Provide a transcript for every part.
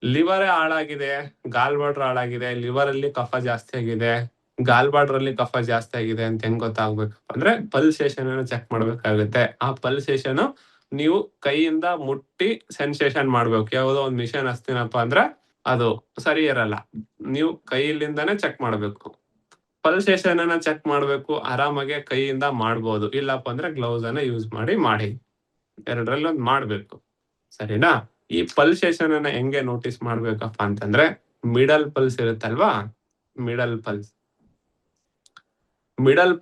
ಲಿವರೇ ಹಾಳಾಗಿದೆ, ಗಾಲ್ ಬಾರ್ಡರ್ ಹಾಳಾಗಿದೆ, ಲಿವರ್ ಅಲ್ಲಿ ಕಫ ಜಾಸ್ತಿ ಆಗಿದೆ, ಗಾಲ್ ಬಾರ್ಡರ್ ಅಲ್ಲಿ ಕಫ ಜಾಸ್ತಿ ಆಗಿದೆ ಅಂತ ಹೆಂಗ್ ಗೊತ್ತಾಗ್ಬೇಕಪ್ಪ ಅಂದ್ರೆ ಪಲ್ಸೇಷನ್ ಅನ್ನು ಚೆಕ್ ಮಾಡ್ಬೇಕಾಗುತ್ತೆ. ಆ ಪಲ್ಸೇಷನ್ ನೀವು ಕೈಯಿಂದ ಮುಟ್ಟಿ ಸೆನ್ಸೇಷನ್ ಮಾಡ್ಬೇಕು. ಯಾವುದೋ ಒಂದ್ ಮಿಷನ್ ಹಚ್ತೀನಪ್ಪ ಅಂದ್ರೆ ಅದು ಸರಿ ಇರಲ್ಲ. ನೀವು ಕೈಲಿಂದಾನೇ ಚೆಕ್ ಮಾಡ್ಬೇಕು. ಪಲ್ಸೇಷನ್ ಅನ್ನ ಚೆಕ್ ಮಾಡ್ಬೇಕು ಆರಾಮಾಗಿ ಕೈಯಿಂದ ಮಾಡ್ಬೋದು. ಇಲ್ಲಪ್ಪ ಅಂದ್ರೆ ಗ್ಲೌಸ್ ಅನ್ನ ಯೂಸ್ ಮಾಡಿ ಎರಡರಲ್ಲಿ ಒಂದ್ ಮಾಡ್ಬೇಕು. ಸರಿನಾ? ಈ ಪಲ್ಸೇಷನ್ ಅನ್ನ ಹೆಂಗೆ ನೋಟಿಸ್ ಮಾಡ್ಬೇಕಪ್ಪ ಅಂತಂದ್ರೆ ಮಿಡಲ್ ಪಲ್ಸ್ ಇರುತ್ತಲ್ವಾ, ಮಿಡಲ್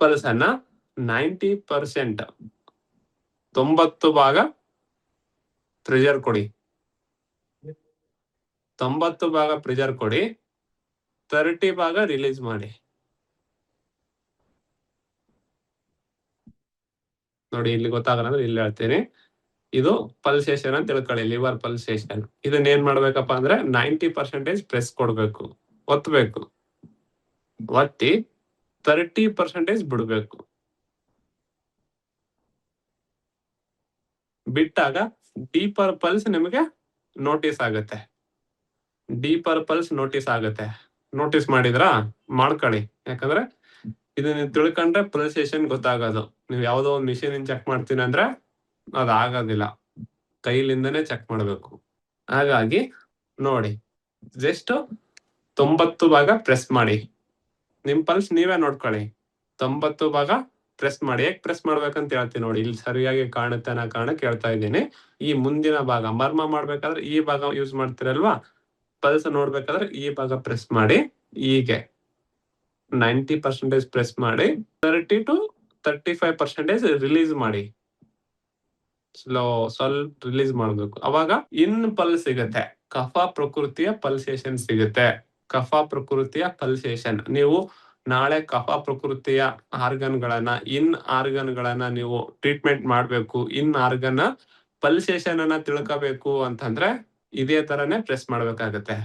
ಪಲ್ಸ್ ಅನ್ನ 90% 90 ಭಾಗ ಪ್ರೆಷರ್ ಕೊಡಿ. 90 ಭಾಗ ಪ್ರೆಷರ್ ಕೊಡಿ, 30 ಭಾಗ ರಿಲೀಸ್ ಮಾಡಿ. ನೋಡಿ ಇಲ್ಲಿ ಗೊತ್ತಾಗಲ್ಲ ಅಂದ್ರೆ ಇಲ್ಲಿ ಹೇಳ್ತೀನಿ. ಇದು ಪಲ್ಸೇಷನ್ ಅಂತ ತಿಳ್ಕೊಳ್ಳಿ, ಲಿವರ್ ಪಲ್ಸೇಷನ್. ಇದನ್ನ ಏನ್ ಮಾಡ್ಬೇಕಪ್ಪ ಅಂದ್ರೆ 90% ಪ್ರೆಸ್ ಕೊಡ್ಬೇಕು, ಒತ್ತಬೇಕು. ಒತ್ತಿ 30% ಬಿಡ್ಬೇಕು. ಬಿಟ್ಟಾಗ ಡೀಪರ್ ಪಲ್ಸ್ ನಿಮಗೆ ನೋಟಿಸ್ ಆಗುತ್ತೆ. ನೋಟಿಸ್ ಮಾಡಿದ್ರಾ? ಮಾಡ್ಕೊಳ್ಳಿ. ಯಾಕಂದ್ರೆ ಇದು ನೀವು ತಿಳ್ಕೊಂಡ್ರೆ ಪಲ್ಸೇಷನ್ ಗೊತ್ತಾಗೋದು. ನೀವು ಯಾವ್ದೋ ಒಂದು ಮಿಷಿನ್ ಚೆಕ್ ಮಾಡ್ತೀನಿ ಅಂದ್ರೆ ಅದಾಗೋದಿಲ್ಲ, ಕೈಲಿಂದನೇ ಚೆಕ್ ಮಾಡ್ಬೇಕು. ಹಾಗಾಗಿ ನೋಡಿ, ಜಸ್ಟ್ 90 ಭಾಗ ಪ್ರೆಸ್ ಮಾಡಿ. ನಿಮ್ ಪಲ್ಸ್ ನೀವೇ ನೋಡ್ಕೊಳ್ಳಿ. 90 ಭಾಗ ಪ್ರೆಸ್ ಮಾಡಿ. ಹೇಗ್ ಪ್ರೆಸ್ ಮಾಡ್ಬೇಕಂತ ಹೇಳ್ತೀನಿ ನೋಡಿ. ಇಲ್ಲಿ ಸರಿಯಾಗಿ ಕಾಣುತ್ತೆ ಅನ್ನೋ ಕಾರಣಕ್ಕೆ ಹೇಳ್ತಾ ಇದ್ದೀನಿ. ಈ ಮುಂದಿನ ಭಾಗ ಮರ್ಮ ಮಾಡ್ಬೇಕಾದ್ರೆ ಈ ಭಾಗ ಯೂಸ್ ಮಾಡ್ತಿರಲ್ವಾ, ಪಲ್ಸ್ ನೋಡ್ಬೇಕಾದ್ರೆ ಈ ಭಾಗ ಪ್ರೆಸ್ ಮಾಡಿ. ಹೀಗೆ 90% ಪ್ರೆಸ್ ಮಾಡಿ, 30 to 35% ರಿಲೀಸ್ ಮಾಡಿ. ಸ್ವಲ್ಪ ರಿಲೀಸ್ ಮಾಡ್ಬೇಕು. ಅವಾಗ ಇನ್ ಪಲ್ಸ್ ಸಿಗುತ್ತೆ, ಕಫ ಪ್ರಕೃತಿಯ ಪಲ್ಸೇಷನ್ ಸಿಗುತ್ತೆ. ಕಫ ಪ್ರಕೃತಿಯ ಪಲ್ಸೇಷನ್. ನೀವು ನಾಳೆ ಕಫ ಪ್ರಕೃತಿಯ ಆರ್ಗನ್ ಗಳನ್ನ ನೀವು ಟ್ರೀಟ್ಮೆಂಟ್ ಮಾಡ್ಬೇಕು, ಆರ್ಗನ್ ಪಲ್ಸೇಷನ್ ಅನ್ನ ತಿಳ್ಕೋಬೇಕು ಅಂತಂದ್ರೆ ಇದೇ ತರನೇ ಪ್ರೆಸ್ ಮಾಡ್ಬೇಕಾಗತ್ತೆ.